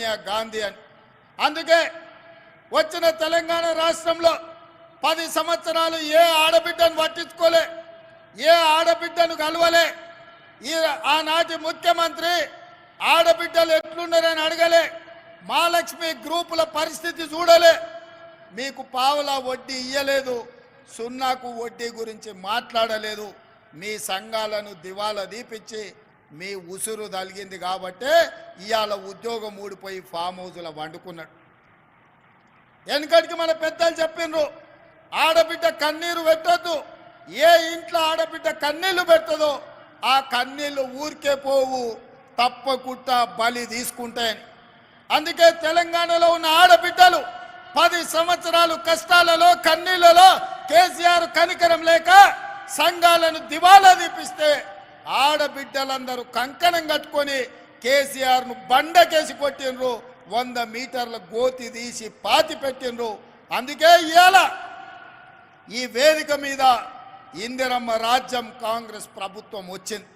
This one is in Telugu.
సోనియా గాంధీ అని. అందుకే వచ్చిన తెలంగాణ రాష్ట్రంలో 10 సంవత్సరాలు ఏ ఆడబిడ్డను పట్టించుకోలే, ఏ ఆడబిడ్డను కలవలే. ఆనాటి ముఖ్యమంత్రి ఆడబిడ్డలు ఎట్లున్నారని అడగలే, మహాలక్ష్మి గ్రూపుల పరిస్థితి చూడలే, మీకు పావులా వడ్డీ ఇయ్యలేదు, సున్నాకు వడ్డీ గురించి మాట్లాడలేదు. మీ సంఘాలను దివాలా దీపించి మీ ఉసురు తలిగింది కాబట్టే ఇవాళ ఉద్యోగం ఊడిపోయి ఫామ్ హౌస్లో వండుకున్నాడు. వెనకటికి మన పెద్దలు చెప్పిండ్రు, ఆడబిడ్డ కన్నీరు పెట్టొద్దు, ఏ ఇంట్లో ఆడబిడ్డ కన్నీళ్లు పెట్టదో ఆ కన్నీళ్లు ఊరికే పోవు, తప్పకుండా బలి తీసుకుంటాయని. అందుకే తెలంగాణలో ఉన్న ఆడబిడ్డలు 10 సంవత్సరాలు కష్టాలలో కన్నీళ్లలో కేసీఆర్ కనికరం లేక సంఘాలను దివాలా దీపిస్తే ఆడబిడ్డలందరూ కంకణం కట్టుకొని కేసీఆర్ను బండకేసి కొట్టిండ్రు, 100 మీటర్ల గోతి తీసి పాతి పెట్టిండ్రు. అందుకే ఇవాళ ఈ వేదిక మీద ఇందిరమ్మ రాజ్యం కాంగ్రెస్ ప్రభుత్వం వచ్చింది.